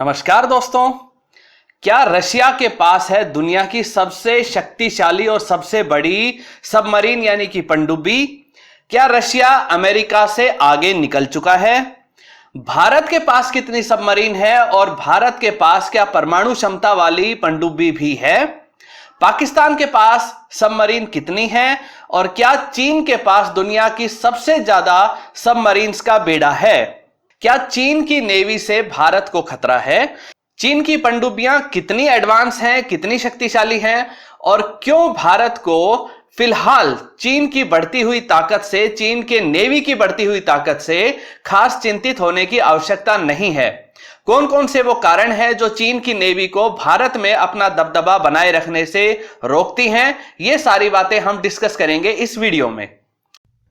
नमस्कार दोस्तों। क्या रशिया के पास है दुनिया की सबसे शक्तिशाली और सबसे बड़ी सबमरीन यानी कि पनडुब्बी? क्या रशिया अमेरिका से आगे निकल चुका है? भारत के पास कितनी सबमरीन है और भारत के पास क्या परमाणु क्षमता वाली पनडुब्बी भी है? पाकिस्तान के पास सबमरीन कितनी है और क्या चीन के पास दुनिया की सबसे ज्यादा सबमरीन्स का बेड़ा है? क्या चीन की नेवी से भारत को खतरा है? चीन की पनडुब्बियां कितनी एडवांस हैं, कितनी शक्तिशाली हैं और क्यों भारत को फिलहाल चीन की बढ़ती हुई ताकत से, चीन के नेवी की बढ़ती हुई ताकत से खास चिंतित होने की आवश्यकता नहीं है? कौन कौन से वो कारण हैं जो चीन की नेवी को भारत में अपना दबदबा बनाए रखने से रोकती हैं? ये सारी बातें हम डिस्कस करेंगे इस वीडियो में।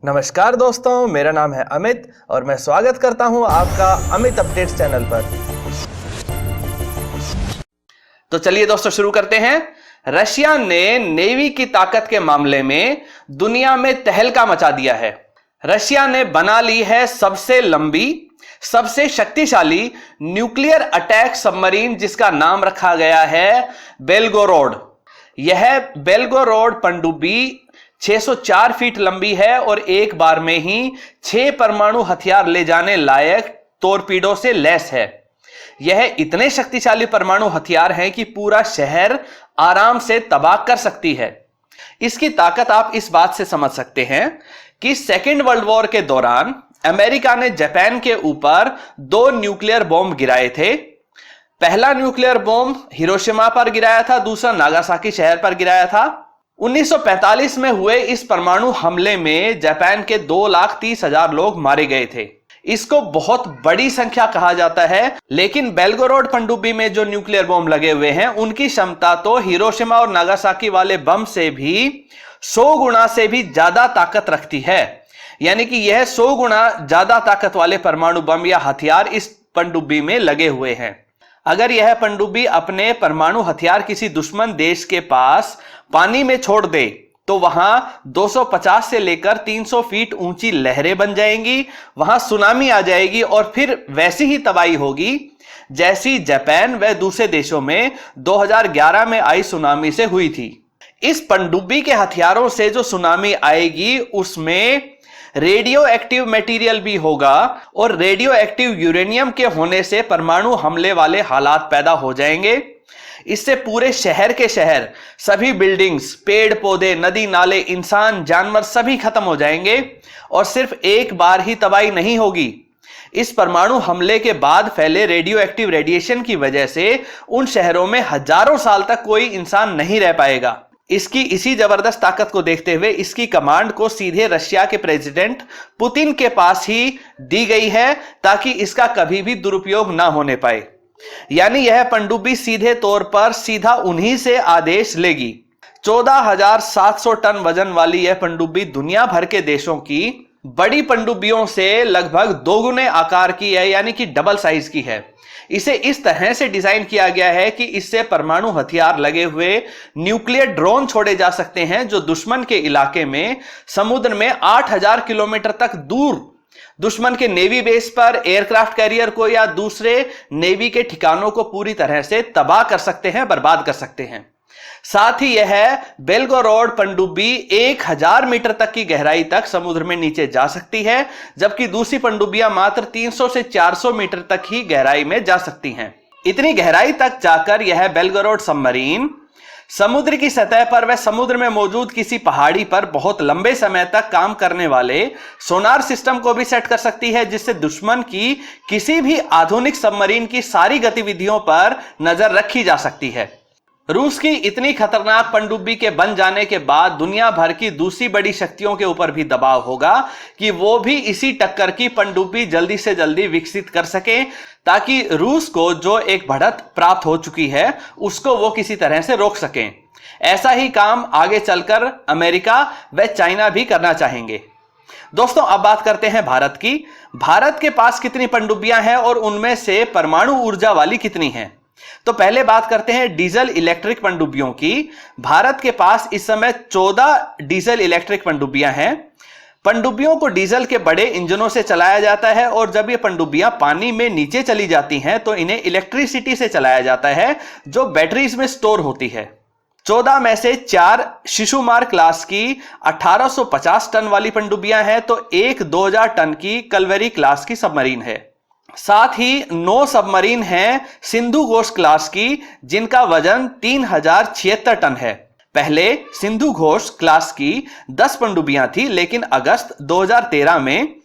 नमस्कार दोस्तों, मेरा नाम है अमित और मैं स्वागत करता हूं आपका अमित अपडेट्स चैनल पर। तो चलिए दोस्तों शुरू करते हैं। रशिया ने नेवी की ताकत के मामले में दुनिया में तहलका मचा दिया है। रशिया ने बना ली है सबसे लंबी, सबसे शक्तिशाली न्यूक्लियर अटैक सबमरीन, जिसका नाम रखा गया है बेलगोरोड। यह बेलगोरोड पनडुब्बी 604 फीट लंबी है और एक बार में ही 6 परमाणु हथियार ले जाने लायक टोरपीडो से लैस है। यह इतने शक्तिशाली परमाणु हथियार हैं कि पूरा शहर आराम से तबाह कर सकती है। इसकी ताकत आप इस बात से समझ सकते हैं कि सेकेंड वर्ल्ड वॉर के दौरान अमेरिका ने जापान के ऊपर 2 न्यूक्लियर बॉम्ब गिराए थे। पहला न्यूक्लियर बॉम्ब हिरोशिमा पर गिराया था, दूसरा नागासाकी शहर पर गिराया था। 1945 में हुए इस परमाणु हमले में जापान के 2,30,000 लोग मारे गए थे। इसको बहुत बड़ी संख्या कहा जाता है, लेकिन बेलगोरोड पनडुब्बी में जो न्यूक्लियर बम लगे हुए हैं उनकी क्षमता तो हिरोशिमा और नागासाकी वाले बम से भी 100 गुना से भी ज्यादा ताकत रखती है। यानी कि यह 100 गुना ज्यादा ताकत वाले परमाणु बम या हथियार इस पनडुब्बी में लगे हुए हैं। अगर यह पनडुब्बी अपने परमाणु हथियार किसी दुश्मन देश के पास पानी में छोड़ दे तो वहां 250 से लेकर 300 फीट ऊंची लहरें बन जाएंगी, वहां सुनामी आ जाएगी और फिर वैसी ही तबाही होगी जैसी जापान व दूसरे देशों में 2011 में आई सुनामी से हुई थी। इस पनडुब्बी के हथियारों से जो सुनामी आएगी उसमें रेडियो एक्टिव मटेरियल भी होगा और रेडियो एक्टिव यूरेनियम के होने से परमाणु हमले वाले हालात पैदा हो जाएंगे। इससे पूरे शहर के शहर, सभी बिल्डिंग्स, पेड़ पौधे, नदी नाले, इंसान, जानवर सभी खत्म हो जाएंगे और सिर्फ एक बार ही तबाही नहीं होगी। इस परमाणु हमले के बाद फैले रेडियो एक्टिव रेडिएशन की वजह से उन शहरों में हजारों साल तक कोई इंसान नहीं रह पाएगा। इसकी इसी जबरदस्त ताकत को देखते हुए इसकी कमांड को सीधे रशिया के प्रेसिडेंट पुतिन के पास ही दी गई है ताकि इसका कभी भी दुरुपयोग ना होने पाए। यानी यह पनडुब्बी सीधे तौर पर सीधा उन्हीं से आदेश लेगी। 14,700 टन वजन वाली यह पनडुब्बी दुनिया भर के देशों की बड़ी पनडुब्बियों से लगभग 2 गुने आकार की है, यानी कि डबल साइज की है। इसे इस तरह से डिजाइन किया गया है कि इससे परमाणु हथियार लगे हुए न्यूक्लियर ड्रोन छोड़े जा सकते हैं जो दुश्मन के इलाके में, समुद्र में 8,000 किलोमीटर तक दूर दुश्मन के नेवी बेस पर, एयरक्राफ्ट कैरियर को या दूसरे नेवी के ठिकानों को पूरी तरह से तबाह कर सकते हैं, बर्बाद कर सकते हैं। साथ ही यह बेलगोरोड पनडुब्बी 1000 मीटर तक की गहराई तक समुद्र में नीचे जा सकती है, जबकि दूसरी पनडुब्बियां मात्र 300 से 400 मीटर तक ही गहराई में जा सकती हैं। इतनी गहराई तक जाकर यह बेलगोरोड सबमरीन समुद्र की सतह पर व समुद्र में मौजूद किसी पहाड़ी पर बहुत लंबे समय तक काम करने वाले सोनार सिस्टम को भी सेट कर सकती है, जिससे दुश्मन की किसी भी आधुनिक सबमरीन की सारी गतिविधियों पर नजर रखी जा सकती है। रूस की इतनी खतरनाक पनडुब्बी के बन जाने के बाद दुनिया भर की दूसरी बड़ी शक्तियों के ऊपर भी दबाव होगा कि वो भी इसी टक्कर की पनडुब्बी जल्दी से जल्दी विकसित कर सकें, ताकि रूस को जो एक बढ़त प्राप्त हो चुकी है उसको वो किसी तरह से रोक सकें। ऐसा ही काम आगे चलकर अमेरिका व चाइना भी करना चाहेंगे। दोस्तों, अब बात करते हैं भारत की। भारत के पास कितनी पनडुब्बियां हैं और उनमें से परमाणु ऊर्जा वाली कितनी हैं? तो पहले बात करते हैं डीजल इलेक्ट्रिक पनडुब्बियों की। भारत के पास इस समय 14 डीजल इलेक्ट्रिक पनडुब्बियां हैं। पनडुब्बियों को डीजल के बड़े इंजनों से चलाया जाता है और जब ये पनडुब्बियां पानी में नीचे चली जाती हैं तो इन्हें इलेक्ट्रिसिटी से चलाया जाता है जो बैटरीज में स्टोर होती है। 14 में से 4 शिशुमार क्लास की 1850 टन वाली पनडुब्बियां हैं तो एक 2000 टन की कलवेरी क्लास की सबमरीन है। साथ ही 9 सबमरीन हैं सिंधु घोष क्लास की जिनका वजन 3076 टन है। पहले सिंधु घोष क्लास की 10 पनडुब्बियां थी, लेकिन अगस्त 2013 में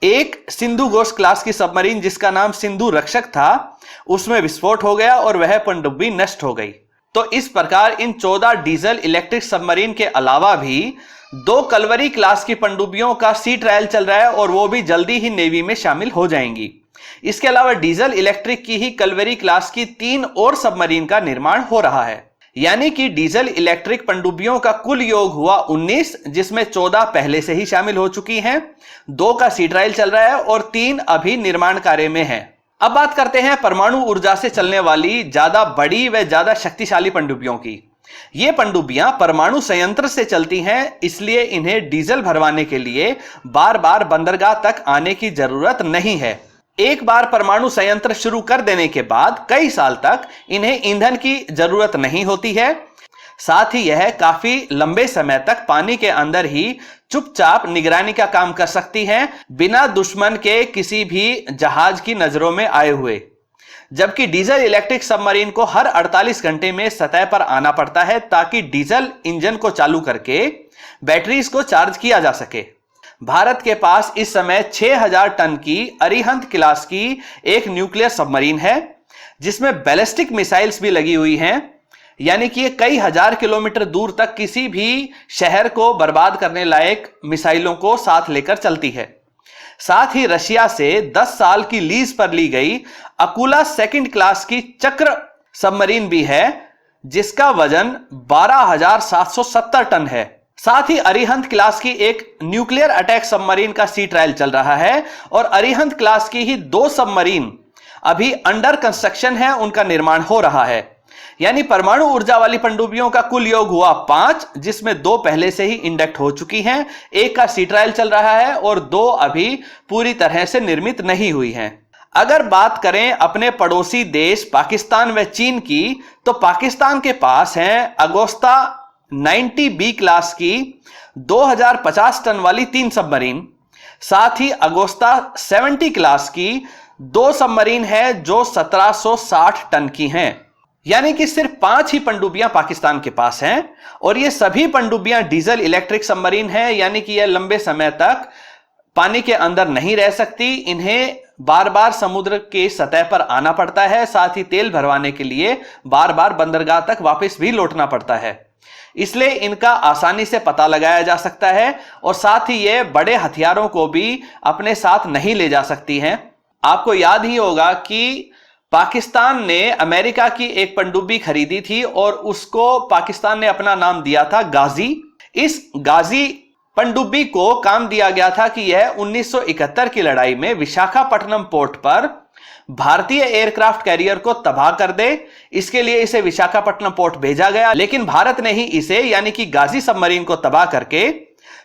एक सिंधु घोष क्लास की सबमरीन जिसका नाम सिंधु रक्षक था उसमें विस्फोट हो गया और वह पनडुब्बी नष्ट हो गई। तो इस प्रकार इन 14 डीजल इलेक्ट्रिक सबमरीन के अलावा भी 2 कलवरी क्लास की पनडुब्बियों का सी ट्रायल चल रहा है और वो भी जल्दी ही नेवी में शामिल हो जाएंगी। इसके अलावा डीजल इलेक्ट्रिक की ही कलवरी क्लास की 3 और सबमरीन का निर्माण हो रहा है, यानी कि डीजल इलेक्ट्रिक पनडुब्बियों का कुल योग हुआ 19, जिसमें 14 पहले से ही शामिल हो चुकी हैं, 2 का सी ट्रायल चल रहा है और 3 अभी निर्माण कार्य में हैं। अब बात करते हैं परमाणु ऊर्जा से चलने वाली ज्यादा बड़ी व ज्यादा शक्तिशाली पनडुब्बियों की। ये पनडुब्बियां परमाणु संयंत्र से चलती हैं, इसलिए इन्हें डीजल भरवाने के लिए बार बार बंदरगाह तक आने की जरूरत नहीं है। एक बार परमाणु संयंत्र शुरू कर देने के बाद कई साल तक इन्हें ईंधन की जरूरत नहीं होती है। साथ ही यह काफी लंबे समय तक पानी के अंदर ही चुपचाप निगरानी का काम कर सकती हैं, बिना दुश्मन के किसी भी जहाज की नजरों में आए हुए। जबकि डीजल इलेक्ट्रिक सबमरीन को हर 48 घंटे में सतह पर आना पड़ता है ताकि डीजल इंजन को चालू करके बैटरीज को चार्ज किया जा सके। भारत के पास इस समय 6000 टन की अरिहंत क्लास की एक न्यूक्लियर सबमरीन है जिसमें बैलिस्टिक मिसाइल्स भी लगी हुई हैं, यानी कि ये कई हजार किलोमीटर दूर तक किसी भी शहर को बर्बाद करने लायक मिसाइलों को साथ लेकर चलती है। साथ ही रशिया से 10 साल की लीज पर ली गई अकुला सेकंड क्लास की चक्र सबमरीन भी है जिसका वजन 12770 टन है। साथ ही अरिहंत क्लास की एक न्यूक्लियर अटैक सबमरीन का सी ट्रायल चल रहा है और अरिहंत क्लास की ही 2 सबमरीन अभी अंडर कंस्ट्रक्शन है, उनका निर्माण हो रहा है। यानी परमाणु ऊर्जा वाली पनडुब्बियों का कुल योग हुआ 5, जिसमें 2 पहले से ही इंडक्ट हो चुकी हैं, एक का सी ट्रायल चल रहा है और 2 अभी पूरी तरह से निर्मित नहीं हुई हैं। अगर बात करें अपने पड़ोसी देश पाकिस्तान व चीन की, तो पाकिस्तान के पास हैं अगोस्ता 90B क्लास की 2050 टन वाली 3 सबमरीन। साथ ही अगोस्ता 70 क्लास की 2 सबमरीन है जो 1760 टन की हैं। यानी कि सिर्फ 5 ही पनडुब्बियां पाकिस्तान के पास हैं और ये सभी पनडुब्बियां डीजल इलेक्ट्रिक सबमरीन हैं, यानी कि यह लंबे समय तक पानी के अंदर नहीं रह सकती। इन्हें बार बार समुद्र के सतह पर आना पड़ता है, साथ ही तेल भरवाने के लिए बार बार बंदरगाह तक वापस भी लौटना पड़ता है, इसलिए इनका आसानी से पता लगाया जा सकता है और साथ ही ये बड़े हथियारों को भी अपने साथ नहीं ले जा सकती हैं। आपको याद ही होगा कि पाकिस्तान ने अमेरिका की एक पनडुब्बी खरीदी थी और उसको पाकिस्तान ने अपना नाम दिया था गाजी। इस गाजी पनडुब्बी को काम दिया गया था कि यह 1971 की लड़ाई में विशाखापट्टनम पोर्ट पर भारतीय एयरक्राफ्ट कैरियर को तबाह कर दे। इसके लिए इसे विशाखापट्टनम पोर्ट भेजा गया, लेकिन भारत ने ही इसे यानी कि गाजी सबमरीन को तबाह करके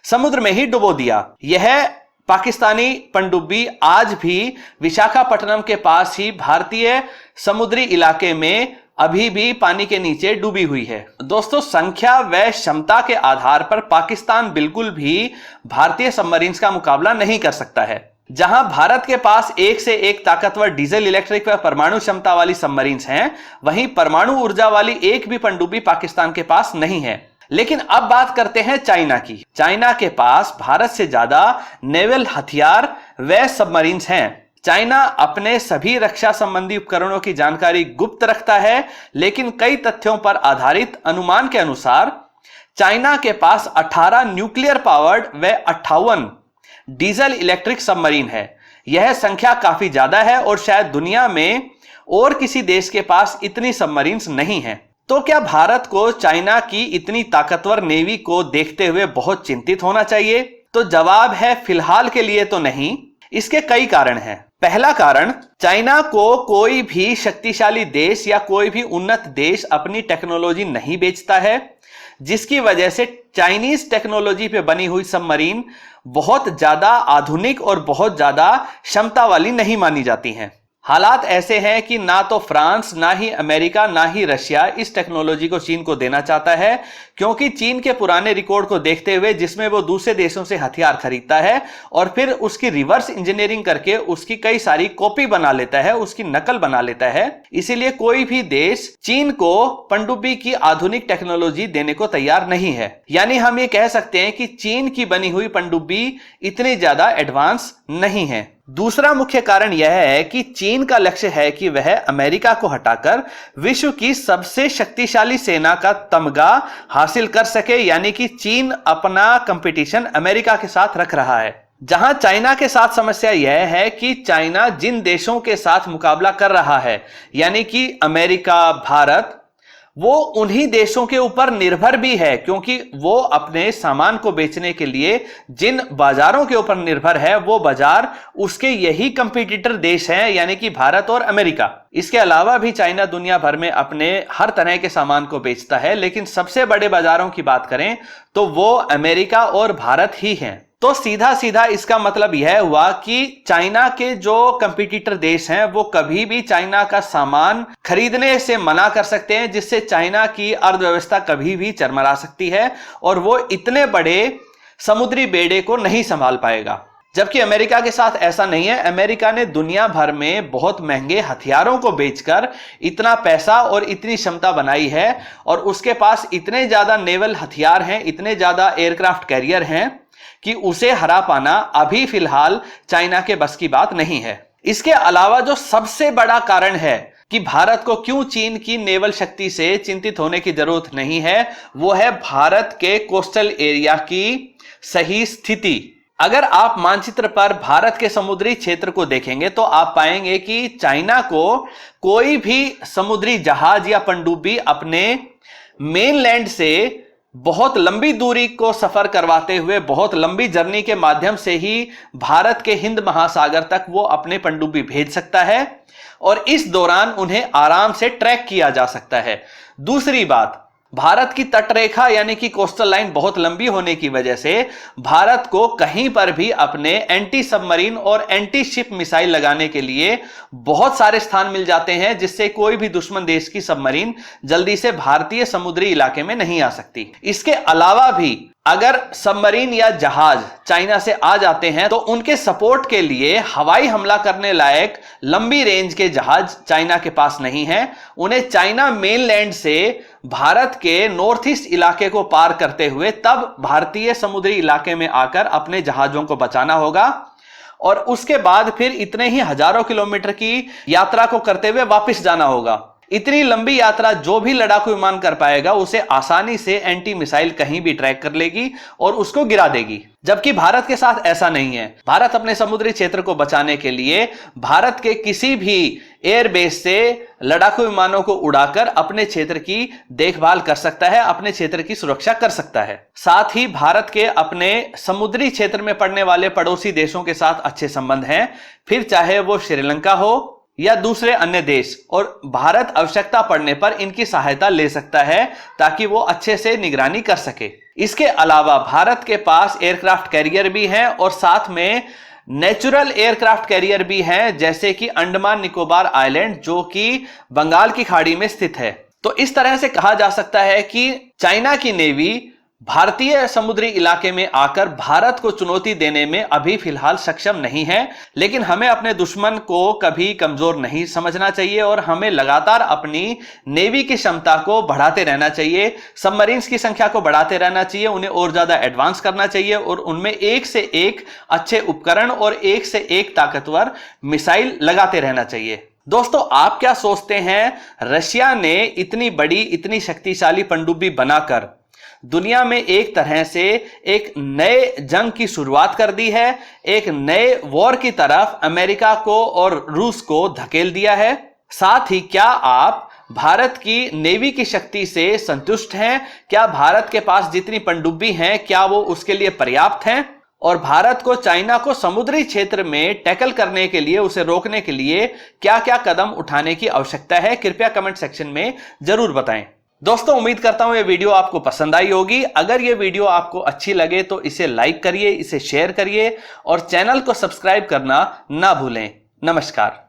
समुद्र में ही डुबो दिया। यह पाकिस्तानी पनडुब्बी आज भी विशाखापट्टनम के पास ही भारतीय समुद्री इलाके में अभी भी पानी के नीचे डूबी हुई है। दोस्तों, संख्या व क्षमता के आधार पर पाकिस्तान बिल्कुल भी भारतीय सबमरीन्स का मुकाबला नहीं कर सकता है। जहां भारत के पास एक से एक ताकतवर डीजल इलेक्ट्रिक व परमाणु क्षमता वाली सबमरीन्स हैं, वहीं परमाणु ऊर्जा वाली एक भी पनडुब्बी पाकिस्तान के पास नहीं है। लेकिन अब बात करते हैं चाइना की। चाइना के पास भारत से ज्यादा नेवल हथियार व सबमरीन्स हैं। चाइना अपने सभी रक्षा संबंधी उपकरणों की जानकारी गुप्त रखता है, लेकिन कई तथ्यों पर आधारित अनुमान के अनुसार चाइना के पास 18 न्यूक्लियर पावर्ड व 58 डीजल इलेक्ट्रिक सबमरीन है। यह संख्या काफी ज्यादा है और शायद दुनिया में और किसी देश के पास इतनी सबमरीन्स नहीं है। तो क्या भारत को चाइना की इतनी ताकतवर नेवी को देखते हुए बहुत चिंतित होना चाहिए? तो जवाब है फिलहाल के लिए तो नहीं। इसके कई कारण हैं। पहला कारण, चाइना को कोई भी शक्तिशाली देश या कोई भी उन्नत देश अपनी टेक्नोलॉजी नहीं बेचता है। जिसकी वजह से चाइनीज टेक्नोलॉजी पे बनी हुई सबमरीन बहुत ज्यादा आधुनिक और बहुत ज्यादा क्षमता वाली नहीं मानी जाती हैं। हालात ऐसे हैं कि ना तो फ्रांस, ना ही अमेरिका, ना ही रशिया इस टेक्नोलॉजी को चीन को देना चाहता है, क्योंकि चीन के पुराने रिकॉर्ड को देखते हुए जिसमें वो दूसरे देशों से हथियार खरीदता है और फिर उसकी रिवर्स इंजीनियरिंग करके उसकी कई सारी कॉपी बना लेता है, उसकी नकल बना लेता है, इसीलिए कोई भी देश चीन को पनडुब्बी की आधुनिक टेक्नोलॉजी देने को तैयार नहीं है। यानी हम ये कह सकते हैं कि चीन की बनी हुई पनडुब्बी इतनी ज्यादा एडवांस नहीं है। दूसरा मुख्य कारण यह है कि चीन का लक्ष्य है कि वह अमेरिका को हटाकर विश्व की सबसे शक्तिशाली सेना का तमगा हासिल कर सके, यानी कि चीन अपना कंपटीशन अमेरिका के साथ रख रहा है। जहां चाइना के साथ समस्या यह है कि चाइना जिन देशों के साथ मुकाबला कर रहा है, यानी कि अमेरिका, भारत, वो उन्हीं देशों के ऊपर निर्भर भी है, क्योंकि वो अपने सामान को बेचने के लिए जिन बाजारों के ऊपर निर्भर है वो बाजार उसके यही कंपटीटर देश हैं, यानी कि भारत और अमेरिका। इसके अलावा भी चाइना दुनिया भर में अपने हर तरह के सामान को बेचता है, लेकिन सबसे बड़े बाजारों की बात करें तो वो अमेरिका और भारत ही हैं। तो सीधा सीधा इसका मतलब यह हुआ कि चाइना के जो कंपटीटर देश हैं वो कभी भी चाइना का सामान खरीदने से मना कर सकते हैं, जिससे चाइना की अर्थव्यवस्था कभी भी चरमरा सकती है और वो इतने बड़े समुद्री बेड़े को नहीं संभाल पाएगा। जबकि अमेरिका के साथ ऐसा नहीं है। अमेरिका ने दुनिया भर में बहुत महंगे हथियारों को बेचकर इतना पैसा और इतनी क्षमता बनाई है और उसके पास इतने ज्यादा नेवल हथियार हैं, इतने ज्यादा एयरक्राफ्ट कैरियर हैं कि उसे हरा पाना अभी फिलहाल चाइना के बस की बात नहीं है। इसके अलावा जो सबसे बड़ा कारण है कि भारत को क्यों चीन की नेवल शक्ति से चिंतित होने की जरूरत नहीं है, वो है भारत के कोस्टल एरिया की सही स्थिति। अगर आप मानचित्र पर भारत के समुद्री क्षेत्र को देखेंगे तो आप पाएंगे कि चाइना को कोई भी समुद्री जहाज या पनडुब्बी अपने मेनलैंड से बहुत लंबी दूरी को सफर करवाते हुए, बहुत लंबी जर्नी के माध्यम से ही भारत के हिंद महासागर तक वो अपने पनडुब्बी भेज सकता है और इस दौरान उन्हें आराम से ट्रैक किया जा सकता है। दूसरी बात, भारत की तटरेखा यानी कि कोस्टल लाइन बहुत लंबी होने की वजह से भारत को कहीं पर भी अपने एंटी सबमरीन और एंटी शिप मिसाइल लगाने के लिए बहुत सारे स्थान मिल जाते हैं, जिससे कोई भी दुश्मन देश की सबमरीन जल्दी से भारतीय समुद्री इलाके में नहीं आ सकती। इसके अलावा भी अगर सबमरीन या जहाज चाइना से आ जाते हैं तो उनके सपोर्ट के लिए हवाई हमला करने लायक लंबी रेंज के जहाज चाइना के पास नहीं है। उन्हें चाइना मेनलैंड से भारत के नॉर्थ ईस्ट इलाके को पार करते हुए तब भारतीय समुद्री इलाके में आकर अपने जहाजों को बचाना होगा और उसके बाद फिर इतने ही हजारों किलोमीटर की यात्रा को करते हुए वापस जाना होगा। इतनी लंबी यात्रा जो भी लड़ाकू विमान कर पाएगा उसे आसानी से एंटी मिसाइल कहीं भी ट्रैक कर लेगी और उसको गिरा देगी। जबकि भारत के साथ ऐसा नहीं है। भारत अपने समुद्री क्षेत्र को बचाने के लिए भारत के किसी भी एयरबेस से लड़ाकू विमानों को उड़ाकर अपने क्षेत्र की देखभाल कर सकता है, अपने क्षेत्र की सुरक्षा कर सकता है। साथ ही भारत के अपने समुद्री क्षेत्र में पड़ने वाले पड़ोसी देशों के साथ अच्छे संबंध हैं, फिर चाहे वो श्रीलंका हो या दूसरे अन्य देश, और भारत आवश्यकता पड़ने पर इनकी सहायता ले सकता है ताकि वो अच्छे से निगरानी कर सके। इसके अलावा भारत के पास एयरक्राफ्ट कैरियर भी हैं और साथ में नेचुरल एयरक्राफ्ट कैरियर भी हैं, जैसे कि अंडमान निकोबार आइलैंड जो कि बंगाल की खाड़ी में स्थित है। तो इस तरह से कहा जा सकता है कि चाइना की नेवी भारतीय समुद्री इलाके में आकर भारत को चुनौती देने में अभी फिलहाल सक्षम नहीं है। लेकिन हमें अपने दुश्मन को कभी कमजोर नहीं समझना चाहिए और हमें लगातार अपनी नेवी की क्षमता को बढ़ाते रहना चाहिए, सबमरीन्स की संख्या को बढ़ाते रहना चाहिए, उन्हें और ज्यादा एडवांस करना चाहिए और उनमें एक से एक अच्छे उपकरण और एक से एक ताकतवर मिसाइल लगाते रहना चाहिए। दोस्तों, आप क्या सोचते हैं, रशिया ने इतनी बड़ी, इतनी शक्तिशाली पनडुब्बी बनाकर दुनिया में एक तरह से एक नए जंग की शुरुआत कर दी है, एक नए वॉर की तरफ अमेरिका को और रूस को धकेल दिया है। साथ ही क्या आप भारत की नेवी की शक्ति से संतुष्ट हैं? क्या भारत के पास जितनी पनडुब्बी हैं क्या वो उसके लिए पर्याप्त हैं? और भारत को चाइना को समुद्री क्षेत्र में टैकल करने के लिए, उसे रोकने के लिए क्या क्या कदम उठाने की आवश्यकता है? कृपया कमेंट सेक्शन में जरूर बताएं। दोस्तों उम्मीद करता हूं ये वीडियो आपको पसंद आई होगी। अगर ये वीडियो आपको अच्छी लगे तो इसे लाइक करिए, इसे शेयर करिए और चैनल को सब्सक्राइब करना ना भूलें। नमस्कार।